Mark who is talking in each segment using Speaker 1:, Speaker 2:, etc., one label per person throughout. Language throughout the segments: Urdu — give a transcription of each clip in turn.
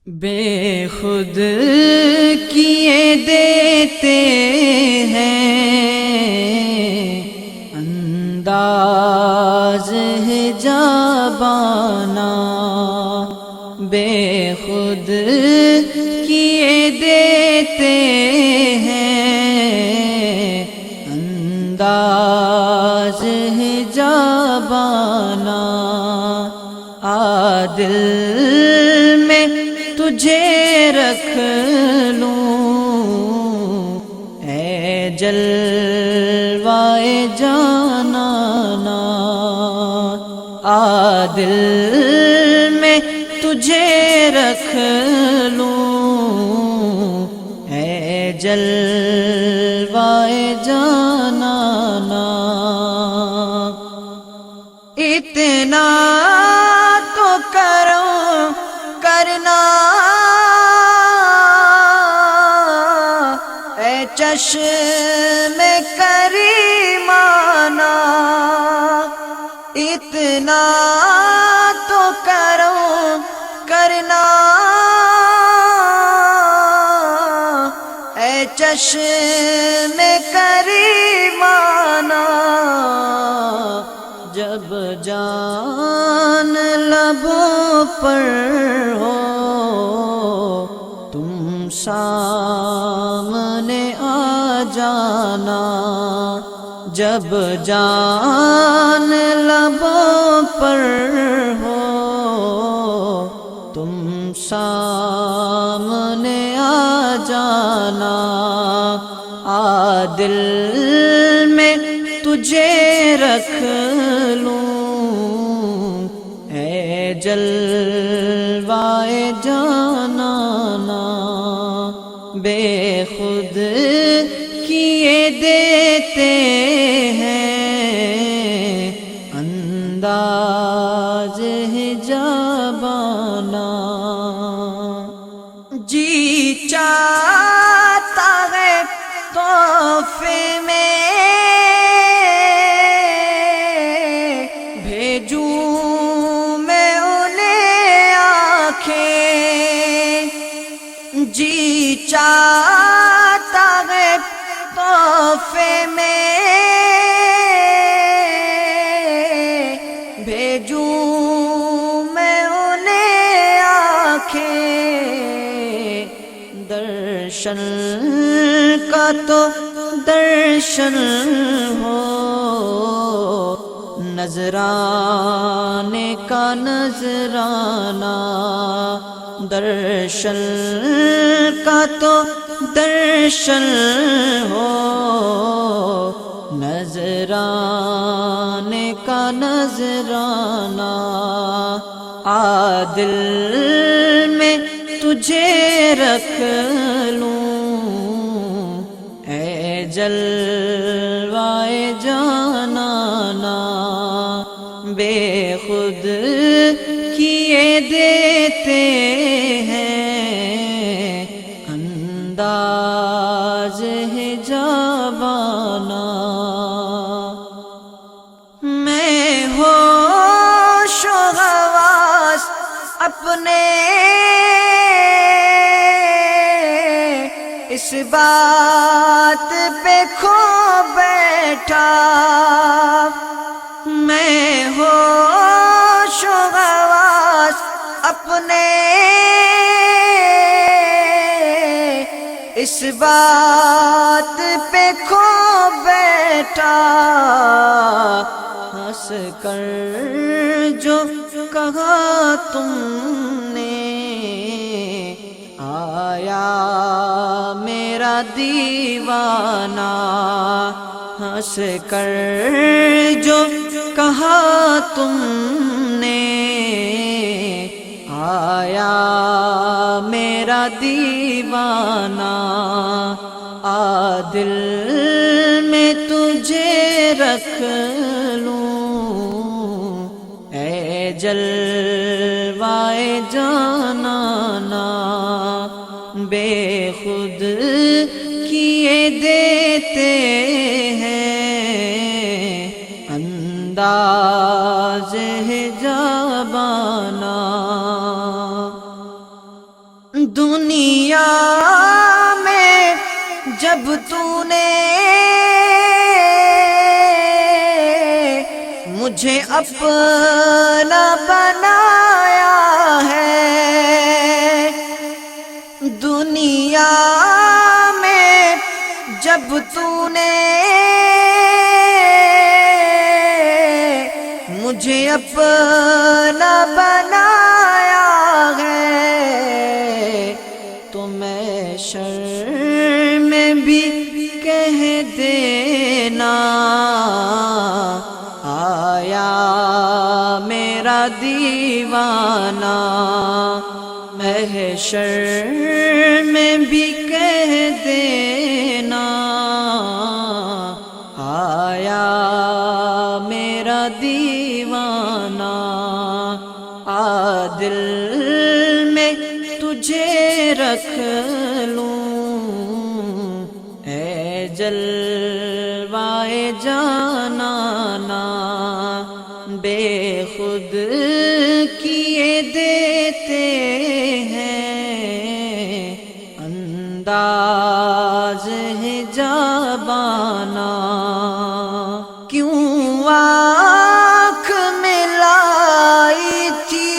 Speaker 1: بے خود کیے دیتے ہیں انداز حجابانہ، بے خود کیے دیتے ہیں انداز حجابانہ، عادل میں تجھے رکھ لوں اے جلوائے جانانا، عادل میں تجھے رکھ لوں اے جلوائے جانانا، اتنا تو کرو کرنا اے چشم کریمانہ، اتنا تو کرو کرنا اے چشم کریمانہ، جب جان لبوں پر ہو تم سامنے آ جانا، جب جان لبوں پر ہو تم سامنے آ جانا، عادل میں تجھے رکھ لوں اے جلوائے جانانا، بے خود کیے دیتے ہیں انداز حجابانہ، جی چاہتا ہے تحفے میں بھیجوں میں انہیں آنکھیں، جی چاہتا ہے تحفے میں بھیجوں میں انہیں آنکھیں، درشن کا تو درشن ہو، نذرانے کا نذرانہ، درشن کا تو درشن ہو، نذرانے کا نذرانہ، عادل میں تجھے رکھ لوں اے جلوائے جانانا، بے خود کیے دیتے ہیں انداز حجابانہ، میں ہوش و حواس اپنے اس بات پہ کھو بیٹھا، میں ہوش و حواس اپنے اس بات پہ کھو بیٹھا، ہنس کر جو کہا تم نے آیا میرا دیوانہ، ہنس کر جو کہا تم نے آیا میرا دیوانہ، عادل میں تجھے رکھ لوں اے جلوائے جانانا، بے خود کیے دیتے ہیں انداز حجابانہ، دنیا میں جب تو نے مجھے اپنا بنایا ہے، دنیا میں جب تو نے مجھے اپنا بنایا ہے، تو میں شر میں بھی کہہ دینا آیا میرا دیوانہ، محشر میں بھی کہہ دینا آیا میرا دیوانہ، دل میں تجھے رکھ لوں اے جلوائے جانانا، بے خود کیے دیتے ہیں انداز ہے جبانہ، کیوں آنکھ میں لائی تھی،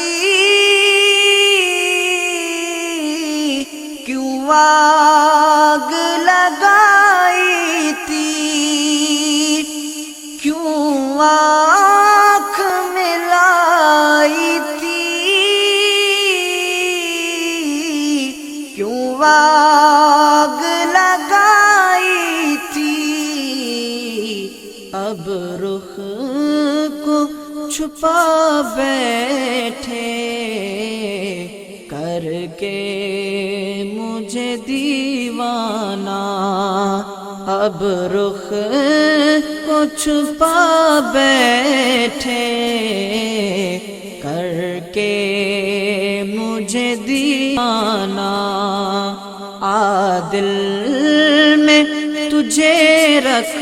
Speaker 1: کیوں آگ لگائی تھی، کیوں آنکھ میں لائی تھی، کیوں آگ لگائی تھی، اب رخ کو چھپا بیٹھے کر کے مجھے دیوانہ، اب رخ کو چھپا بیٹھے کر کے مجھے دیوانہ، دل میں تجھے رکھ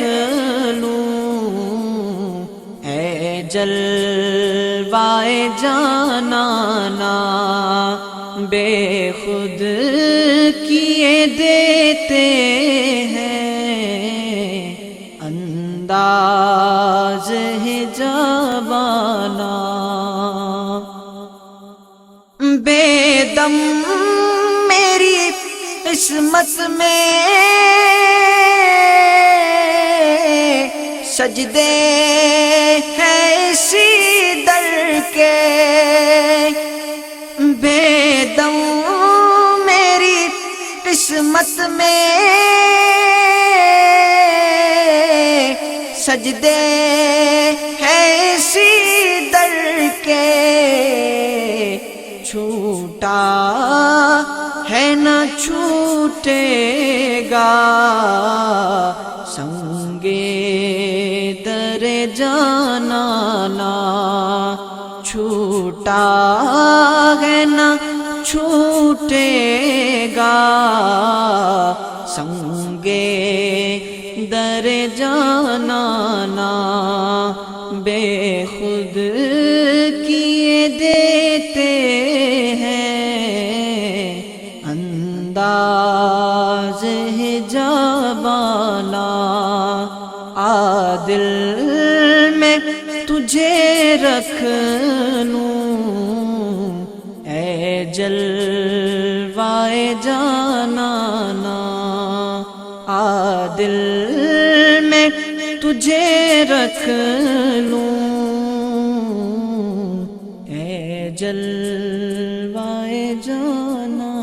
Speaker 1: لوں اے جلوائے جانانا، بے خود کیے دیتے ہیں انداز ہے جبانہ، بے دم میری قسمت میں سجدے ہیں اسی در کے، بے دم میری قسمت میں سجدے ہیں اسی در کے، چھوٹا ہے نہ چھوٹے گا سنگے در جانانا، چھوٹا ہے نہ چھوٹے گا سنگے در جانانا، بے خود کیے دیتے ہیں انداز ہے جبانہ، دل میں تجھے رکھ لوں اے جلوائے جانانا، دل میں تجھے رکھ لوں اے جلوائے جانانا۔